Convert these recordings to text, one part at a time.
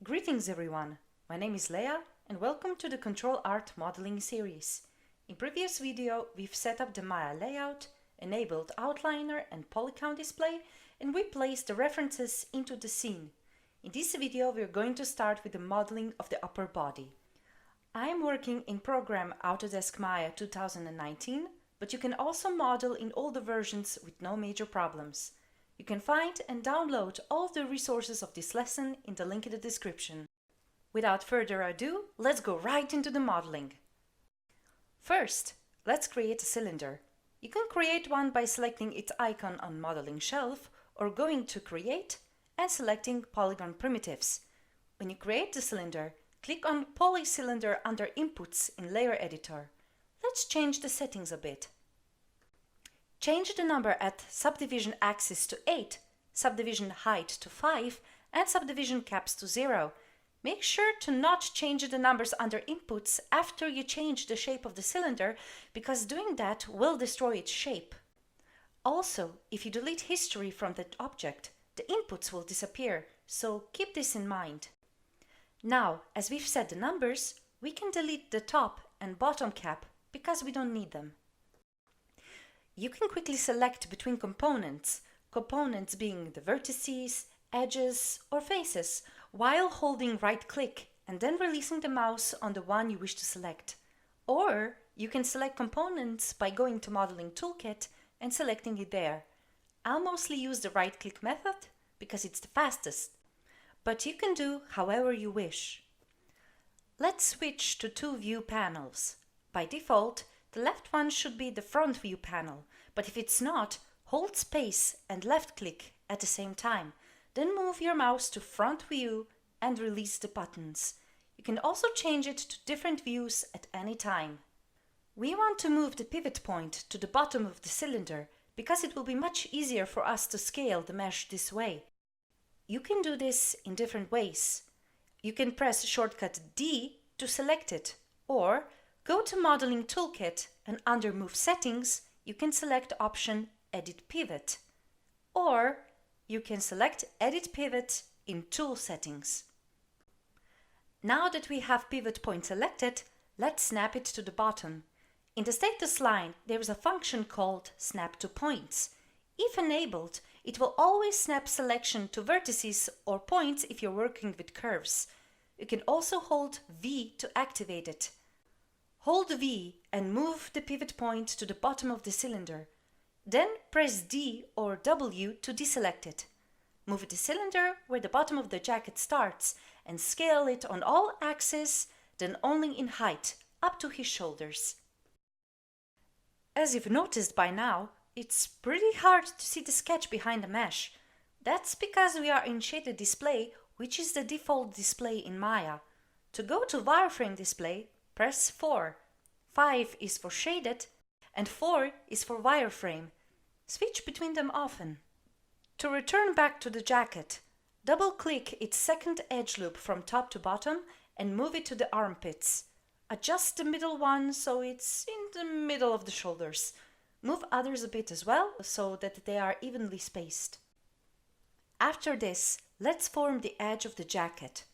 Greetings everyone, my name is Leah and welcome to the Ctrlart modeling series. In previous video we've set up the Maya layout, enabled outliner and polycount display, and we placed the references into the scene. In this video we're going to start with the modeling of the upper body. I am working in program Autodesk Maya 2019, but you can also model in all the versions with no major problems. You can find and download all the resources of this lesson in the link in the description. Without further ado, let's go right into the modeling. First, let's create a cylinder. You can create one by selecting its icon on Modeling Shelf or going to Create and selecting Polygon Primitives. When you create the cylinder, click on Polycylinder under Inputs in Layer Editor. Let's change the settings a bit. Change the number at subdivision axis to 8, subdivision height to 5, and subdivision caps to 0. Make sure to not change the numbers under inputs after you change the shape of the cylinder, because doing that will destroy its shape. Also, if you delete history from that object, the inputs will disappear, so keep this in mind. Now, as we've set the numbers, we can delete the top and bottom cap because we don't need them. You can quickly select between components being the vertices, edges or faces, while holding right-click and then releasing the mouse on the one you wish to select. Or you can select components by going to Modeling Toolkit and selecting it there. I'll mostly use the right-click method because it's the fastest, but you can do however you wish. Let's switch to two view panels. By default, the left one should be the front view panel, but if it's not, hold space and left click at the same time. Then move your mouse to front view and release the buttons. You can also change it to different views at any time. We want to move the pivot point to the bottom of the cylinder because it will be much easier for us to scale the mesh this way. You can do this in different ways. You can press shortcut D to select it, or go to Modeling Toolkit and under Move Settings, you can select option Edit Pivot. Or you can select Edit Pivot in Tool Settings. Now that we have pivot point selected, let's snap it to the bottom. In the status line, there is a function called Snap to Points. If enabled, it will always snap selection to vertices or points if you're working with curves. You can also hold V to activate it. Hold V and move the pivot point to the bottom of the cylinder. Then press D or W to deselect it. Move the cylinder where the bottom of the jacket starts and scale it on all axes, then only in height, up to his shoulders. As you've noticed by now, it's pretty hard to see the sketch behind the mesh. That's because we are in Shaded Display, which is the default display in Maya. To go to Wireframe Display, press 4. 5 is for Shaded and 4 is for Wireframe. Switch between them often. To return back to the jacket, double-click its second edge loop from top to bottom and move it to the armpits. Adjust the middle one so it's in the middle of the shoulders. Move others a bit as well so that they are evenly spaced. After this, let's form the edge of the jacket.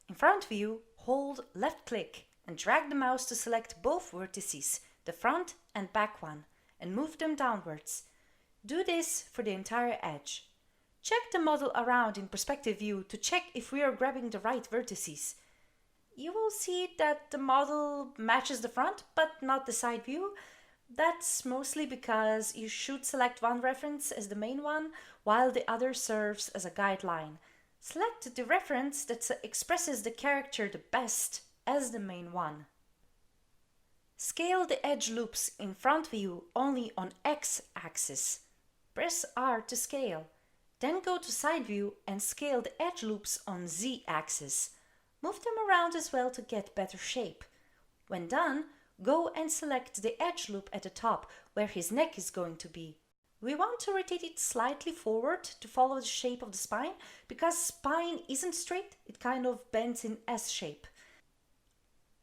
In front view, hold left-click and drag the mouse to select both vertices, the front and back one, and move them downwards. Do this for the entire edge. Check the model around in perspective view to check if we are grabbing the right vertices. You will see that the model matches the front but not the side view. That's mostly because you should select one reference as the main one while the other serves as a guideline. Select the reference that expresses the character the best as the main one. Scale the edge loops in front view only on X-axis. Press R to scale. Then go to side view and scale the edge loops on Z-axis. Move them around as well to get better shape. When done, go and select the edge loop at the top where his neck is going to be. We want to rotate it slightly forward to follow the shape of the spine, because spine isn't straight, it kind of bends in S shape.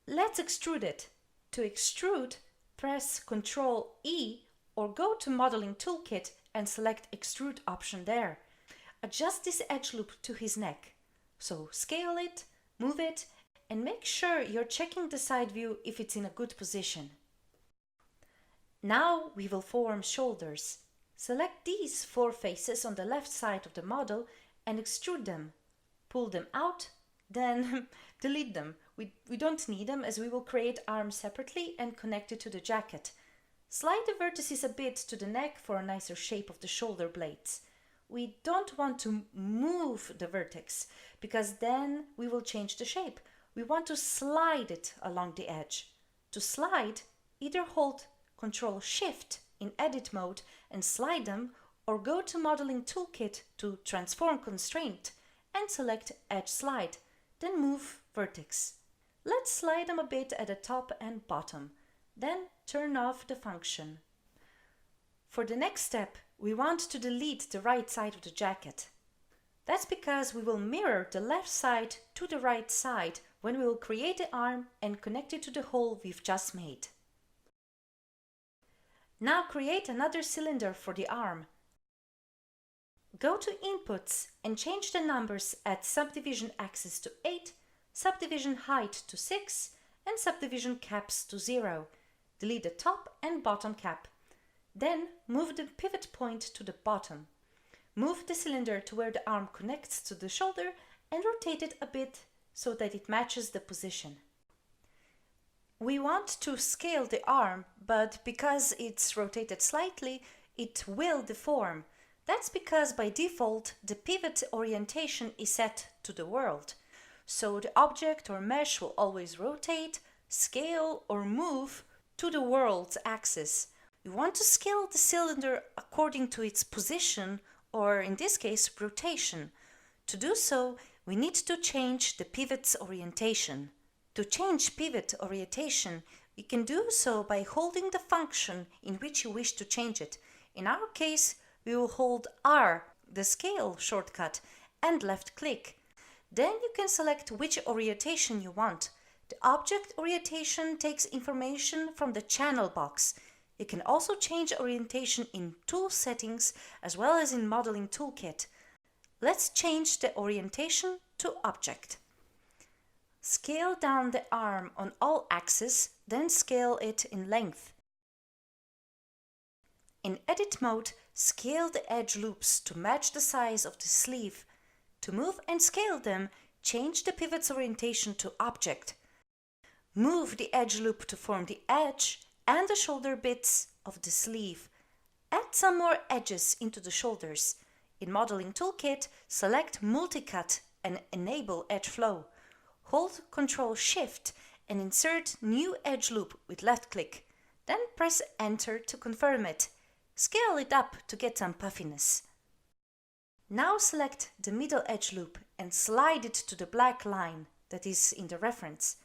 Let's extrude it. To extrude, press Ctrl E or go to Modeling Toolkit and select Extrude option there. Adjust this edge loop to his neck. So scale it, move it, and make sure you're checking the side view if it's in a good position. Now we will form shoulders. Select these 4 faces on the left side of the model and extrude them. Pull them out, then delete them. We don't need them as we will create arms separately and connect it to the jacket. Slide the vertices a bit to the neck for a nicer shape of the shoulder blades. We don't want to move the vertex because then we will change the shape. We want to slide it along the edge. To slide, either hold Ctrl-Shift in edit mode and slide them, or go to Modeling Toolkit to Transform Constraint and select Edge Slide, then move Vertex. Let's slide them a bit at the top and bottom, then turn off the function. For the next step, we want to delete the right side of the jacket. That's because we will mirror the left side to the right side when we will create the arm and connect it to the hole we've just made. Now create another cylinder for the arm. Go to Inputs and change the numbers at Subdivision Axis to 8, Subdivision Height to 6 and Subdivision Caps to 0. Delete the top and bottom cap. Then move the pivot point to the bottom. Move the cylinder to where the arm connects to the shoulder and rotate it a bit so that it matches the position. We want to scale the arm, but because it's rotated slightly, it will deform. That's because by default, the pivot orientation is set to the world. So the object or mesh will always rotate, scale or move to the world's axis. We want to scale the cylinder according to its position, or in this case, rotation. To do so, we need to change the pivot's orientation. To change pivot orientation, we can do so by holding the function in which you wish to change it. In our case, we will hold R, the scale shortcut, and left click. Then you can select which orientation you want. The object orientation takes information from the channel box. You can also change orientation in Tool Settings as well as in Modeling Toolkit. Let's change the orientation to Object. Scale down the arm on all axes, then scale it in length. In Edit mode, scale the edge loops to match the size of the sleeve. To move and scale them, change the pivot's orientation to Object. Move the edge loop to form the edge and the shoulder bits of the sleeve. Add some more edges into the shoulders. In Modeling Toolkit, select Multicut and enable Edge Flow. Hold Ctrl-Shift and insert New Edge Loop with left click. Then press Enter to confirm it. Scale it up to get some puffiness. Now select the middle edge loop and slide it to the black line that is in the reference.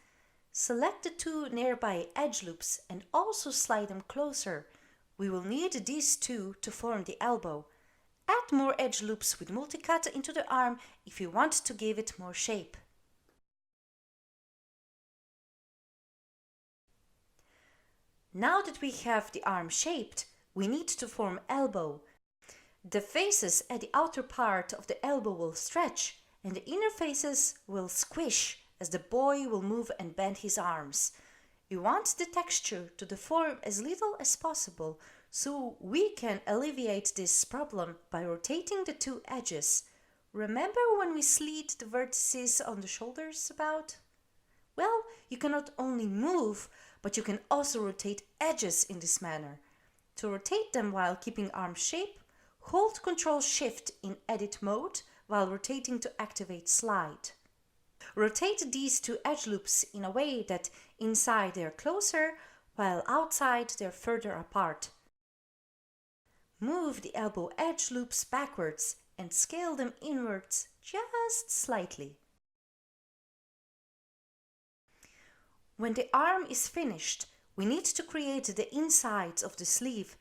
Select the 2 nearby edge loops and also slide them closer. We will need these 2 to form the elbow. Add more edge loops with multicut into the arm if you want to give it more shape. Now that we have the arm shaped, we need to form elbow. The faces at the outer part of the elbow will stretch and the inner faces will squish as the boy will move and bend his arms. You want the texture to deform as little as possible, so we can alleviate this problem by rotating the 2 edges. Remember when we slid the vertices on the shoulders about? Well, you can not only move, but you can also rotate edges in this manner. To rotate them while keeping arm shape, hold Ctrl-Shift in Edit mode while rotating to activate Slide. Rotate these 2 edge loops in a way that inside they are closer, while outside they are further apart. Move the elbow edge loops backwards and scale them inwards just slightly. When the arm is finished, we need to create the insides of the sleeve.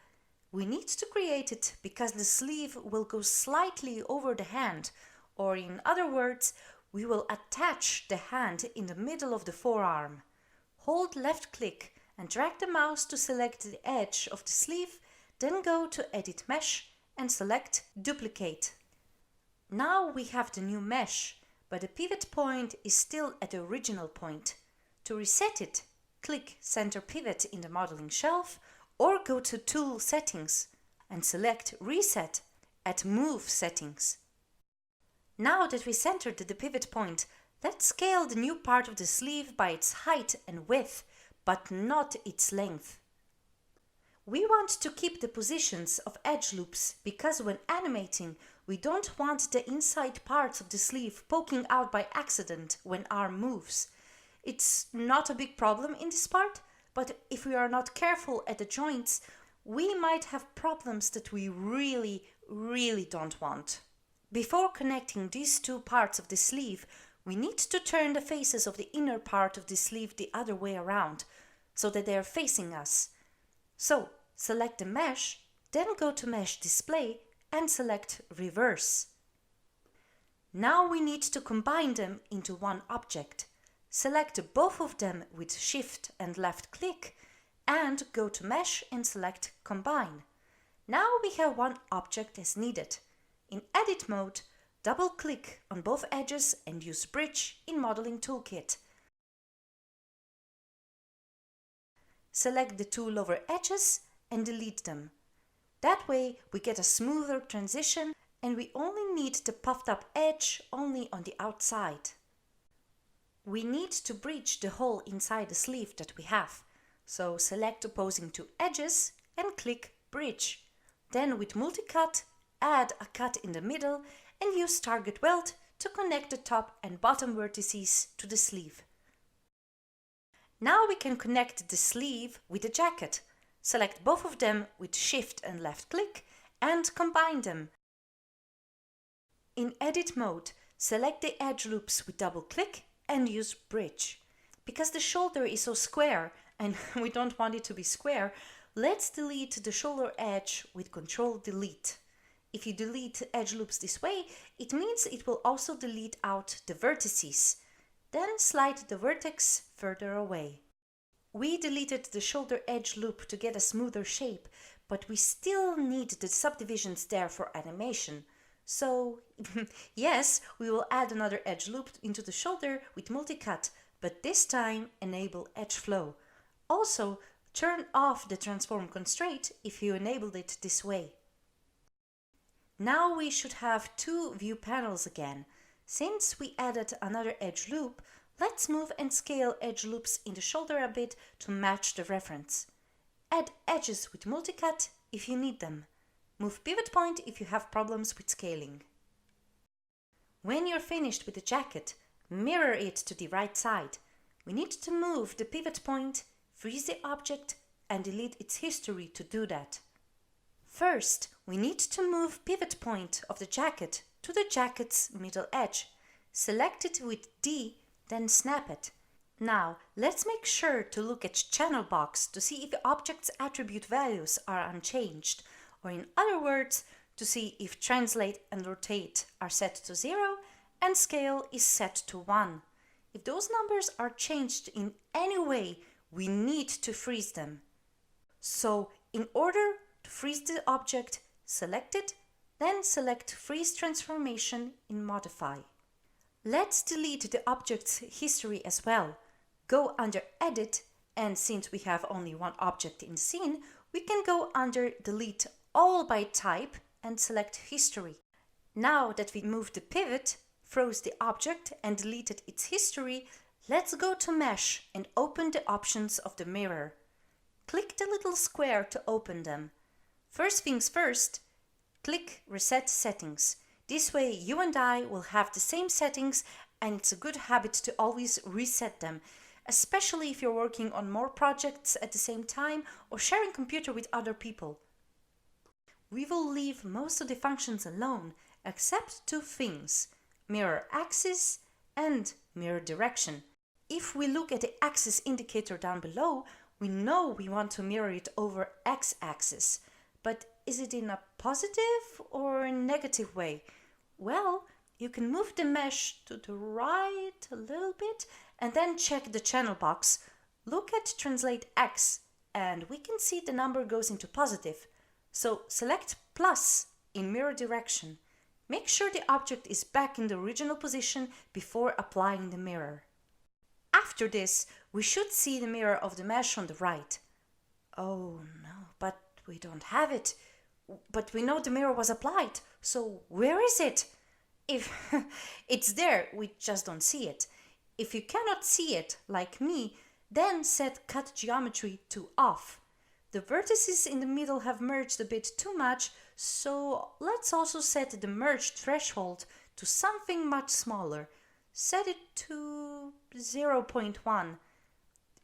We need to create it because the sleeve will go slightly over the hand, or in other words, we will attach the hand in the middle of the forearm. Hold left click and drag the mouse to select the edge of the sleeve, then go to Edit Mesh and select Duplicate. Now we have the new mesh, but the pivot point is still at the original point. To reset it, click Center Pivot in the modeling shelf or go to Tool Settings and select Reset at Move Settings. Now that we centered the pivot point, let's scale the new part of the sleeve by its height and width, but not its length. We want to keep the positions of edge loops because when animating, we don't want the inside parts of the sleeve poking out by accident when arm moves. It's not a big problem in this part, but if we are not careful at the joints, we might have problems that we really don't want. Before connecting these two parts of the sleeve, we need to turn the faces of the inner part of the sleeve the other way around, so that they are facing us. So, select the mesh, then go to Mesh Display and select Reverse. Now we need to combine them into one object. Select both of them with Shift and left click and go to Mesh and select Combine. Now we have one object as needed. In Edit mode, double-click on both edges and use Bridge in Modeling Toolkit. Select the two lower edges and delete them. That way we get a smoother transition and we only need the puffed up edge only on the outside. We need to bridge the hole inside the sleeve that we have, so select opposing two edges and click Bridge. Then with Multicut, add a cut in the middle and use Target Weld to connect the top and bottom vertices to the sleeve. Now we can connect the sleeve with the jacket. Select both of them with Shift and left click and combine them. In Edit mode, select the edge loops with double click and use Bridge. Because the shoulder is so square and we don't want it to be square, let's delete the shoulder edge with Ctrl Delete. If you delete edge loops this way, it means it will also delete out the vertices. Then slide the vertex further away. We deleted the shoulder edge loop to get a smoother shape, but we still need the subdivisions there for animation. So, yes, we will add another edge loop into the shoulder with Multicut, but this time enable Edge Flow. Also, turn off the Transform constraint if you enabled it this way. Now we should have two view panels again. Since we added another edge loop, let's move and scale edge loops in the shoulder a bit to match the reference. Add edges with Multicut if you need them. Move pivot point if you have problems with scaling. When you're finished with the jacket, mirror it to the right side. We need to move the pivot point, freeze the object, and delete its history to do that. First, we need to move pivot point of the jacket to the jacket's middle edge. Select it with D, then snap it. Now, let's make sure to look at channel box to see if the object's attribute values are unchanged, or in other words, to see if Translate and Rotate are set to 0 and Scale is set to 1. If those numbers are changed in any way, we need to freeze them. So, in order to freeze the object, select it, then select Freeze Transformation in Modify. Let's delete the object's history as well. Go under Edit, and since we have only one object in the scene, we can go under Delete All by Type and select History. Now that we moved the pivot, froze the object and deleted its history, let's go to Mesh and open the options of the mirror. Click the little square to open them. First things first, click Reset Settings. This way you and I will have the same settings, and it's a good habit to always reset them, especially if you're working on more projects at the same time or sharing computer with other people. We will leave most of the functions alone, except two things: mirror axis and mirror direction. If we look at the axis indicator down below, we know we want to mirror it over x-axis. But is it in a positive or a negative way? Well, you can move the mesh to the right a little bit and then check the channel box. Look at Translate X and we can see the number goes into positive. So select plus in mirror direction. Make sure the object is back in the original position before applying the mirror. After this, we should see the mirror of the mesh on the right. Oh no, but we don't have it. But we know the mirror was applied, so where is it? If it's there, we just don't see it. If you cannot see it, like me, then set Cut Geometry to Off. The vertices in the middle have merged a bit too much, so let's also set the merge threshold to something much smaller. Set it to 0.1.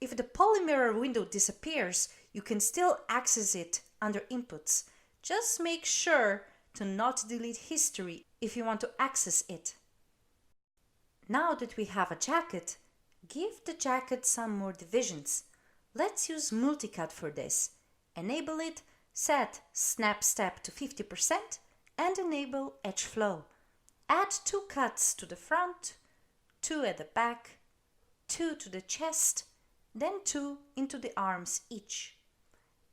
If the polymirror window disappears, you can still access it under Inputs. Just make sure to not delete history if you want to access it. Now that we have a jacket, give the jacket some more divisions. Let's use Multicut for this. Enable it, set Snap Step to 50% and enable Edge Flow. Add 2 cuts to the front, 2 at the back, 2 to the chest, then 2 into the arms each.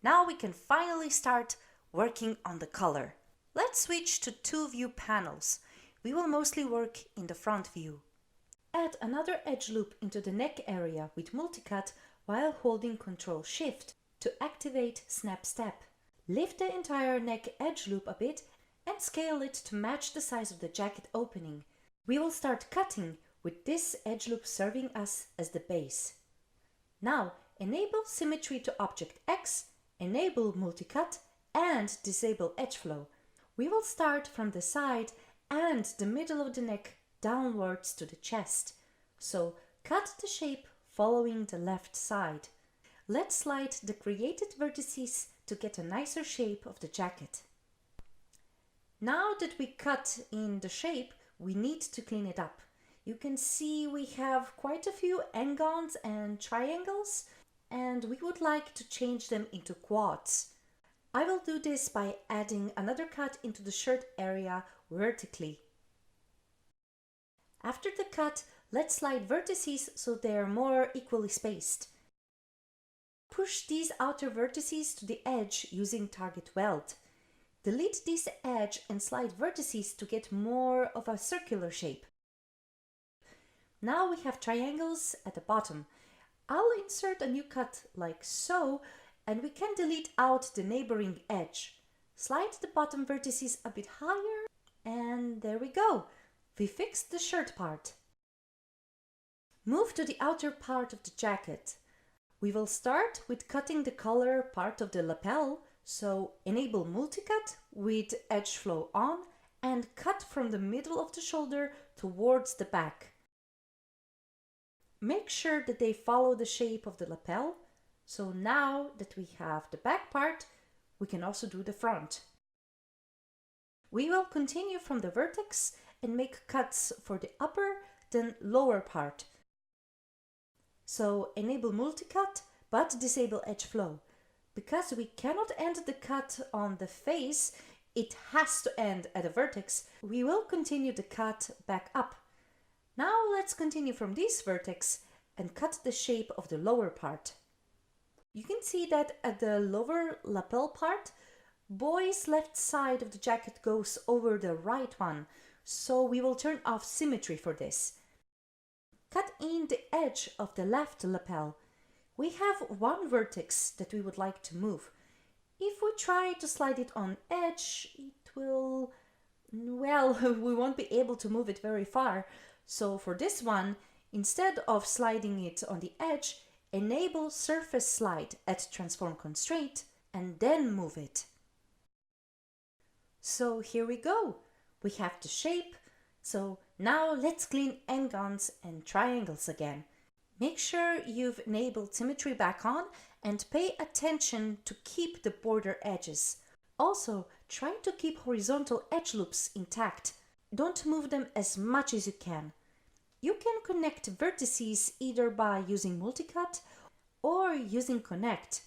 Now we can finally start working on the color. Let's switch to 2 view panels. We will mostly work in the front view. Add another edge loop into the neck area with Multicut while holding Ctrl-Shift to activate Snap Step. Lift the entire neck edge loop a bit and scale it to match the size of the jacket opening. We will start cutting with this edge loop serving us as the base. Now enable Symmetry to Object X, enable Multicut and disable Edge Flow. We will start from the side and the middle of the neck downwards to the chest. So cut the shape following the left side. Let's slide the created vertices to get a nicer shape of the jacket. Now that we cut in the shape, we need to clean it up. You can see we have quite a few n-gons and triangles, and we would like to change them into quads. I will do this by adding another cut into the shirt area vertically. After the cut, let's slide vertices so they are more equally spaced. Push these outer vertices to the edge using Target Weld. Delete this edge and slide vertices to get more of a circular shape. Now we have triangles at the bottom. I'll insert a new cut like so, and we can delete out the neighboring edge. Slide the bottom vertices a bit higher, and there we go. We fixed the shirt part. Move to the outer part of the jacket. We will start with cutting the collar part of the lapel, so enable Multicut with Edge Flow on and cut from the middle of the shoulder towards the back. Make sure that they follow the shape of the lapel, so now that we have the back part, we can also do the front. We will continue from the vertex and make cuts for the upper then lower part. So enable Multicut but disable Edge Flow. Because we cannot end the cut on the face, it has to end at a vertex. We will continue the cut back up. Now let's continue from this vertex and cut the shape of the lower part. You can see that at the lower lapel part, boy's left side of the jacket goes over the right one, so we will turn off symmetry for this. Cut in the edge of the left lapel. We have one vertex that we would like to move. If we try to slide it on edge, it will, well, we won't be able to move it very far. So for this one, instead of sliding it on the edge, enable Surface Slide at Transform Constraint and then move it. So here we go. We have the shape. So now let's clean n-gons and triangles again. Make sure you've enabled symmetry back on and pay attention to keep the border edges. Also, try to keep horizontal edge loops intact. Don't move them as much as you can. You can connect vertices either by using Multicut or using Connect.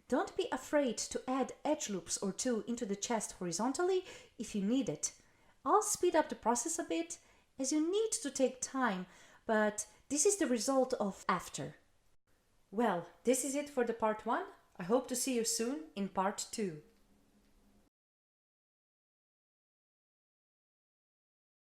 Don't be afraid to add edge loops or two into the chest horizontally if you need it. I'll speed up the process a bit as you need to take time, but this is the result of after. Well, this is it for the part 1. I hope to see you soon in part 2.